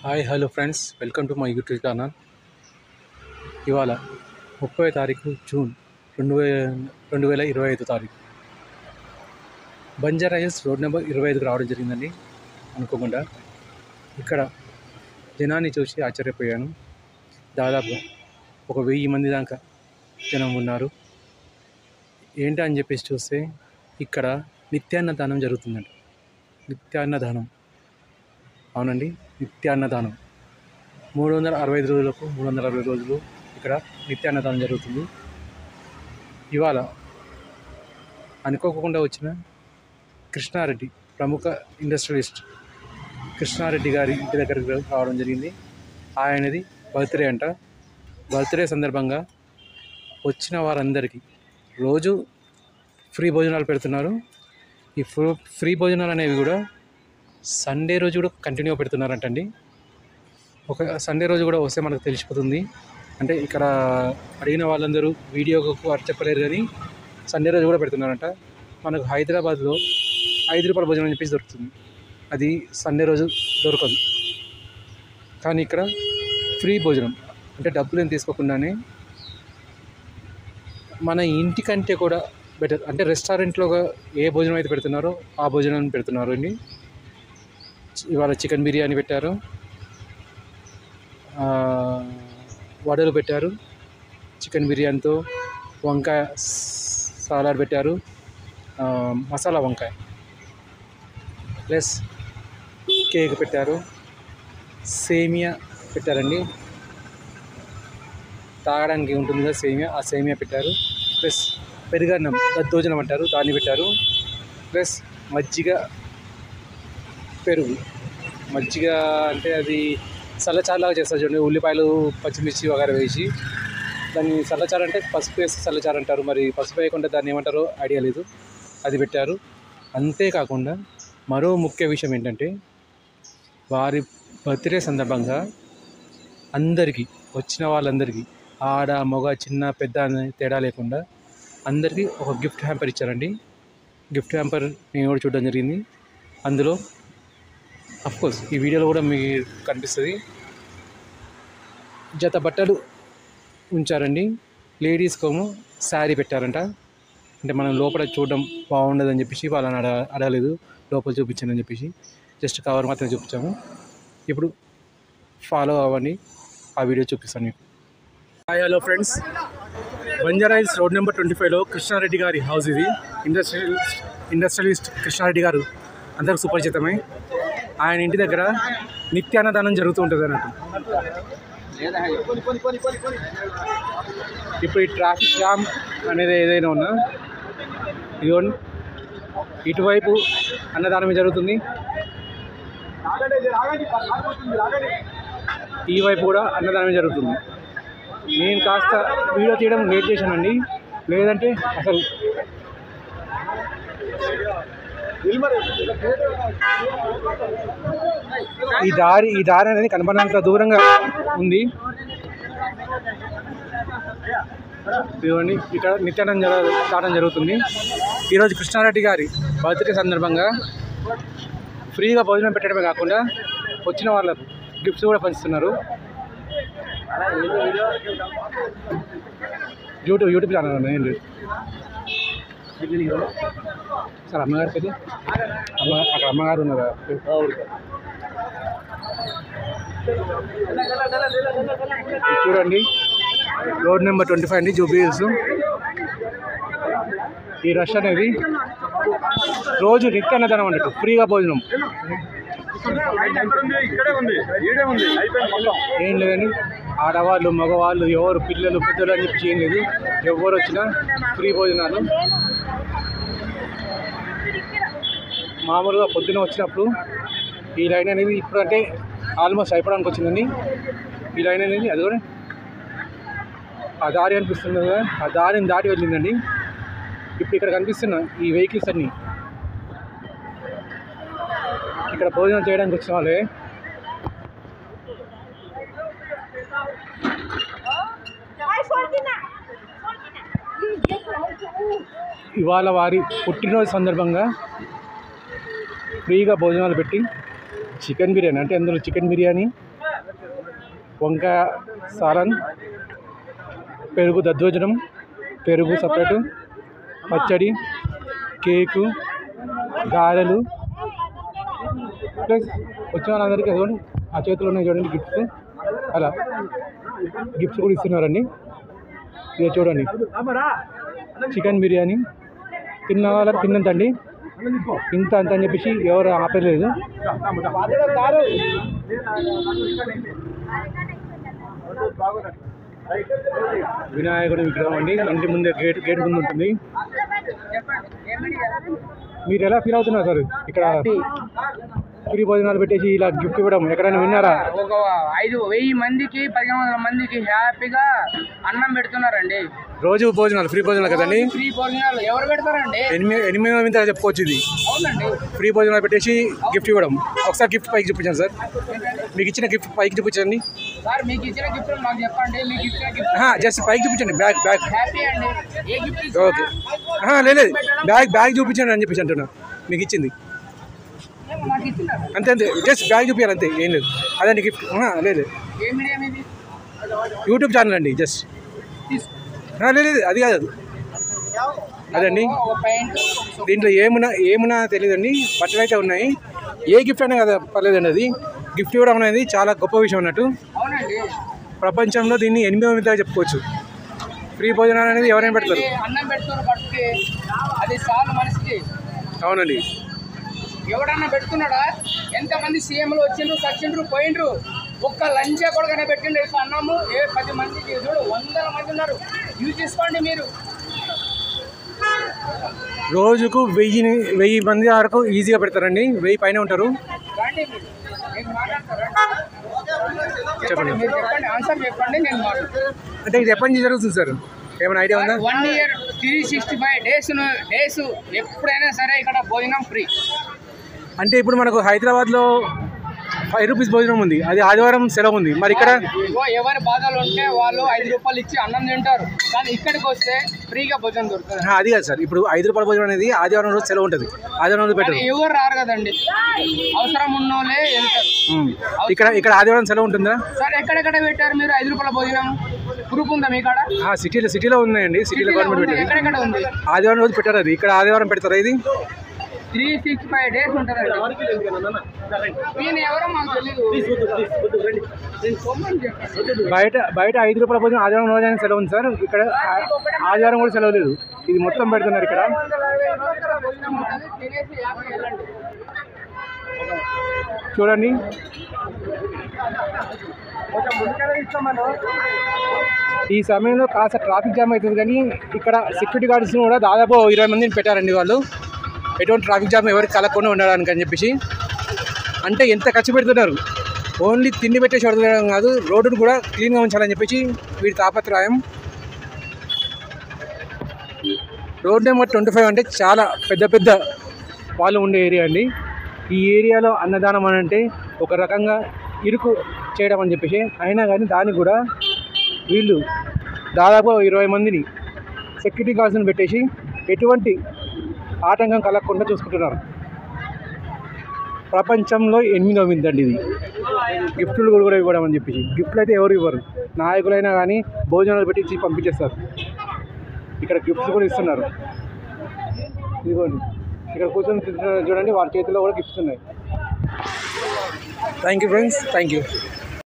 Hi hello friends, welcome to my YouTube channel. ఇవాళ 30వ తారీఖు June 2025 తారీఖు బంజారా హిల్స్ రోడ్ నెంబర్ 25కి రావడం జరిగిందండి. అనుకోకుండా ఇక్కడ జనాన్ని చూసి ఆశ్చర్యపోయాను. దాదాపు 1000 మంది దాకా జనం ఉన్నారు. ఏంటా అని చెప్పేసి చూస్తే ఇక్కడ నిత్యాన్నదానం జరుగుతుందంట. నిత్యాన్నదానం, అవునండి, నిత్యాన్నదానం 365 రోజులకు 360 రోజులు ఇక్కడ నిత్యాన్నదానం జరుగుతుంది. ఇవాళ అనుకోకుండా వచ్చిన కృష్ణారెడ్డి, ప్రముఖ ఇండస్ట్రియలిస్ట్ కృష్ణారెడ్డి గారి ఇంటి దగ్గరికి రావడం జరిగింది. ఆయనది బర్త్డే అంట. బర్త్డే సందర్భంగా వచ్చిన వారందరికీ రోజు ఫ్రీ భోజనాలు పెడుతున్నారు. ఈ ఫ్రీ భోజనాలు అనేవి కూడా సండే రోజు కూడా కంటిన్యూ పెడుతున్నారంటండి. ఒక సండే రోజు కూడా వస్తే మనకు తెలిసిపోతుంది. అంటే ఇక్కడ అడిగిన వాళ్ళందరూ వీడియోకు చెప్పలేరు, కానీ సండే రోజు కూడా పెడుతున్నారంట. మనకు హైదరాబాద్లో 5 రూపాయల భోజనం అని చెప్పేసి దొరుకుతుంది. అది సండే రోజు దొరకదు. కానీ ఇక్కడ ఫ్రీ భోజనం, అంటే డబ్బులు ఏం తీసుకోకుండానే మన ఇంటికంటే కూడా బెటర్. అంటే రెస్టారెంట్లో ఏ భోజనం అయితే పెడుతున్నారో ఆ భోజనం పెడుతున్నారు అండి. ఇవాళ చికెన్ బిర్యానీ పెట్టారు, వడలు పెట్టారు, చికెన్ బిర్యానీతో వంకాయ సాలాడ్ పెట్టారు, మసాలా వంకాయ ప్లస్ కేక్ పెట్టారు, సేమియా పెట్టారండి. తాగడానికి ఉంటుంది కదా సేమియా, ఆ సేమియా పెట్టారు. ప్లస్ పెరుగన్నం, దద్దోజనం అంటారు, దాన్ని పెట్టారు. ప్లస్ మజ్జిగ, పెరుగు. మజ్జిగ అంటే అది చల్లచారులాగా చేస్తారు చూడండి, ఉల్లిపాయలు పచ్చిమిర్చి వగైరా వేసి. దాన్ని చల్లచారు అంటే పసుపు వేసి చల్లచారు అంటారు. మరి పసుపు వేయకుండా దాన్ని ఏమంటారో ఐడియా లేదు. అది పెట్టారు. అంతేకాకుండా మరో ముఖ్య విషయం ఏంటంటే, వారి బర్త్డే సందర్భంగా అందరికీ, వచ్చిన వాళ్ళందరికీ, ఆడ మగ చిన్న పెద్ద అనే తేడా లేకుండా అందరికీ ఒక గిఫ్ట్ హ్యాంపర్ ఇచ్చారండి. గిఫ్ట్ హ్యాంపర్ నేను కూడా చూడడం జరిగింది. అందులో అఫ్కోర్స్ ఈ వీడియోలో కూడా మీకు కనిపిస్తుంది, జత బట్టలు ఉంచారండి. లేడీస్ కోము శారీ పెట్టారంట. అంటే మనం లోపల చూడడం బాగుండదని చెప్పేసి వాళ్ళని అడగలేదు, లోపల చూపించానని చెప్పేసి జస్ట్ కవర్ మాత్రమే చూపించాము. ఇప్పుడు ఫాలో అవ్వండి, ఆ వీడియో చూపిస్తాను మీకు. Hi hello friends, Banjara Hills road number 25లో కృష్ణారెడ్డి గారి హౌస్ ఇది. ఇండస్ట్రియలిస్ట్ కృష్ణారెడ్డి గారు అందరికి సుపరిచితమే. ఆయన ఇంటి దగ్గర నిత్యాన్నదానం జరుగుతూ ఉంటుంది అన్నట్టు. ఇప్పుడు ఈ ట్రాఫిక్ జామ్ అనేది ఏదైనా ఉన్నా ఇదిగోండి, ఇటువైపు అన్నదానమే జరుగుతుంది, ఈ వైపు కూడా అన్నదానమే జరుగుతుంది. నేను కాస్త వీడియో తీయడం లేట్ చేశానండి, లేదంటే అసలు ఈ దారి అనేది కనపడినంత దూరంగా ఉంది. ఇదిగోండి, ఇక్కడ నిత్యాన్నదానం జరుగుతుంది. ఈరోజు కృష్ణారెడ్డి గారి బర్త్డే సందర్భంగా ఫ్రీగా భోజనం పెట్టడమే కాకుండా వచ్చిన వాళ్ళకు గిఫ్ట్స్ కూడా పంచుతున్నారు. యూట్యూబ్ ఛానల్ అన్న సార్, అమ్మగారికి అయితే అక్కడ అమ్మగారు ఉన్నారా? చూడండి, రోడ్ నెంబర్ 25 అండి, జూబ్లీ హిల్స్. ఈ రష్ అనేది రోజు నిత్యాన్నదానం అన్నట్టు, ఫ్రీగా భోజనం. ఏం లేదండి, ఆడవాళ్ళు మగవాళ్ళు ఎవరు, పిల్లలు పెద్దలు అని చెప్పి ఏం లేదు, ఎవరు వచ్చినా ఫ్రీ భోజనాలు. మామూలుగా పొద్దున వచ్చినప్పుడు ఈ లైన్ అనేది ఇప్పుడు అంటే ఆల్మోస్ట్ అయిపోవడానికి వచ్చిందండి. ఈ లైన్ అనేది అది కూడా ఆ దారి అనిపిస్తుంది కదా, ఆ దారిని దాటి వెళ్ళిందండి. ఇప్పుడు ఇక్కడ కనిపిస్తున్న ఈ వెహికల్స్ అన్నీ ఇక్కడ భోజనం చేయడానికి వచ్చిన వాళ్ళే. ఇవాళ వారి పుట్టినరోజు సందర్భంగా ఫ్రీగా భోజనాలు పెట్టి చికెన్ బిర్యానీ, అంటే అందులో చికెన్ బిర్యానీ, వంకాయ సాలన్, పెరుగు దద్దోజనం, పెరుగు సపరేటు, పచ్చడి, కేకు, గారెలు, ప్లస్ వచ్చిన వాళ్ళందరికీ చూడండి ఆ చేతులు ఉన్నాయి చూడండి గిఫ్ట్స్, అలా గిఫ్ట్స్ కూడా ఇస్తున్నారండి. ఇది చూడండి చికెన్ బిర్యానీ తిన్న వాళ్ళకి తిన్నంతండి, ఇంత అంత అని చెప్పేసి ఎవరు ఆపలేదు. వినాయకుడి విగ్రహం అండి, ఇంటి ముందే గేట్ ముందు ఉంటుంది. మీరు ఎలా ఫీల్ అవుతున్నారు సార్ ఇక్కడ ఫ్రీ భోజనాలు పెట్టేసి ఇలా గిఫ్ట్ ఇవ్వడం? ఎక్కడైనా విన్నారా? ఒక 5,000 మందికి 1,500 మందికి హ్యాపీగా అన్నం పెడుతున్నారండి. రోజు భోజనాలు ఫ్రీ భోజనాలు కదండి. ఫ్రీ భోజనాలు ఎవరు పెడతారండి? 8 చెప్పుకోవచ్చు. ఇది అవునండి, ఫ్రీ భోజనాలు పెట్టేసి గిఫ్ట్ ఇవ్వడం. ఒకసారి గిఫ్ట్ పైకి చూపించండి సార్, మీకు ఇచ్చిన గిఫ్ట్ పైకి చూపించండి సార్. మీకు ఇచ్చిన గిఫ్ట్ మాకు చెప్పండి. మీకు ఇచ్చిన గిఫ్ట్ జస్ట్ పైకి చూపించండి. బ్యాగ్ హ్యాపీ అండి. ఏ గిఫ్ట్? ఓకే, లేదు బ్యాగ్ చూపించండి అని చెప్పేసి అంటున్నా. మీకు ఇచ్చింది అంతే అంతే, జస్ట్ బ్యాగ్ చూపించాలి అంతే, ఏం లేదు. అదండి గిఫ్ట్. లేదు, యూట్యూబ్ ఛానల్ అండి, జస్ట్ లేదు అది కాదు అదండి. దీంట్లో ఏమున్నా తెలియదండి, బట్టలు అయితే ఉన్నాయి. ఏ గిఫ్ట్ అయినా కదా పర్లేదండి, అది గిఫ్ట్ ఇవ్వడం అనేది చాలా గొప్ప విషయం అన్నట్టు. ప్రపంచంలో దీన్ని 8వ చెప్పుకోవచ్చు. ఫ్రీ భోజనాలు అనేది ఎవరైనా పెడతారు. అవునండి, ఎవడన్నా పెడుతున్నాడా? ఎంతమంది సీఎంలు వచ్చిండ్రు, సచ్చిండ్రు, పోయిండ్రు. ఒక్క లంచే కొడుకనే పెట్టిండు అన్నము. 10 మందికి చూడు, 100 మంది ఉన్నారు. యూజ్ చేసుకోండి మీరు. రోజుకు 1000 మంది వరకు ఈజీగా పెడతారండి. 1000 పైన ఉంటారు. చెప్పండి, ఆన్సర్ చెప్పండి, నేను మాట్లాడతాను. అంటే ఇది ఎప్పటి నుంచి జరుగుతుంది సార్, ఏమైనా ఐడియా ఉందా? 1 year 365 డేస్ ఎప్పుడైనా సరే ఇక్కడ భోజనం ఫ్రీ. అంటే ఇప్పుడు మనకు హైదరాబాద్లో 5 రూపీస్ భోజనం ఉంది, అది ఆదివారం సెలవు ఉంది. మరి ఇక్కడ ఎవరి బాధలు ఉంటే వాళ్ళు 5 రూపాయలు ఇచ్చి అన్నం తింటారు, కానీ ఇక్కడికి వస్తే ఫ్రీగా భోజనం దొరుకుతుంది. అది కాదు సార్, ఇప్పుడు 5 రూపాయల భోజనం అనేది ఆదివారం రోజు సెలవు ఉంటుంది, ఆదివారం రోజు పెట్టరు. ఎవరు రారు కదండి, అవసరం ఉన్నోళ్ళే వెళ్తారు. ఇక్కడ ఆదివారం సెలవు ఉంటుందా సార్? ఎక్కడెక్కడ పెట్టారు మీరు 5 రూపాయల భోజనం? ప్రూఫ్ ఉందా మీ కాడ? సిటీలో ఉన్నాయండి, సిటీలో గవర్నమెంట్ పెట్టారు. ఎక్కడెక్కడ ఉంది? ఆదివారం రోజు పెట్టారు, అది ఇక్కడ ఆదివారం పెడతారా? ఇది 365 డేస్ ఉంటుంది. ఎవరో మాకు తెలీదు. బయట 5 రూపాయల భోజనం ఆదివారం రోజు అయినా సెలవు ఉంది సార్, ఇక్కడ ఆదివారం కూడా సెలవు లేదు. ఇది మొత్తం పెడుతున్నారు ఇక్కడ. చూడండి, ఈ సమయంలో కాస్త ట్రాఫిక్ జామ్ అవుతుంది, కానీ ఇక్కడ సెక్యూరిటీ గార్డ్స్ కూడా దాదాపు 20 మందిని పెట్టారండి. వాళ్ళు ఎటువంటి ట్రాఫిక్ జామ్ ఎవరికి కలగకుండా ఉండడానికి అని చెప్పేసి. అంటే ఎంత ఖర్చు పెడుతున్నారు, ఓన్లీ తిండి పెట్టేసి పెడతాం కాదు, రోడ్డును కూడా క్లీన్గా ఉంచాలని చెప్పేసి వీడి తాపత్రయం. రోడ్ నెంబర్ 25 అంటే చాలా పెద్ద వాళ్ళు ఉండే ఏరియా అండి. ఈ ఏరియాలో అన్నదానం అని అంటే ఒక రకంగా ఇరుకు చేయడం అని చెప్పేసి, అయినా కానీ దానికి కూడా వీళ్ళు దాదాపు 20 మందిని సెక్యూరిటీ గార్డ్స్ని పెట్టేసి ఎటువంటి ఆటంకం కలగకుండా చూసుకుంటున్నారు. ప్రపంచంలో 8వ వింతండి ఇది. గిఫ్ట్లు కూడా ఇవ్వడం అని చెప్పేసి. గిఫ్ట్లు అయితే ఎవరు ఇవ్వరు, నాయకులైనా కానీ భోజనాలు పెట్టి పంపించేస్తారు. ఇక్కడ గిఫ్ట్స్ కూడా ఇస్తున్నారు. ఇదిగోండి, ఇక్కడ కూర్చొని చూడండి, వాళ్ళ చేతిలో కూడా గిఫ్ట్స్ ఉన్నాయి. Thank you friends, thank you.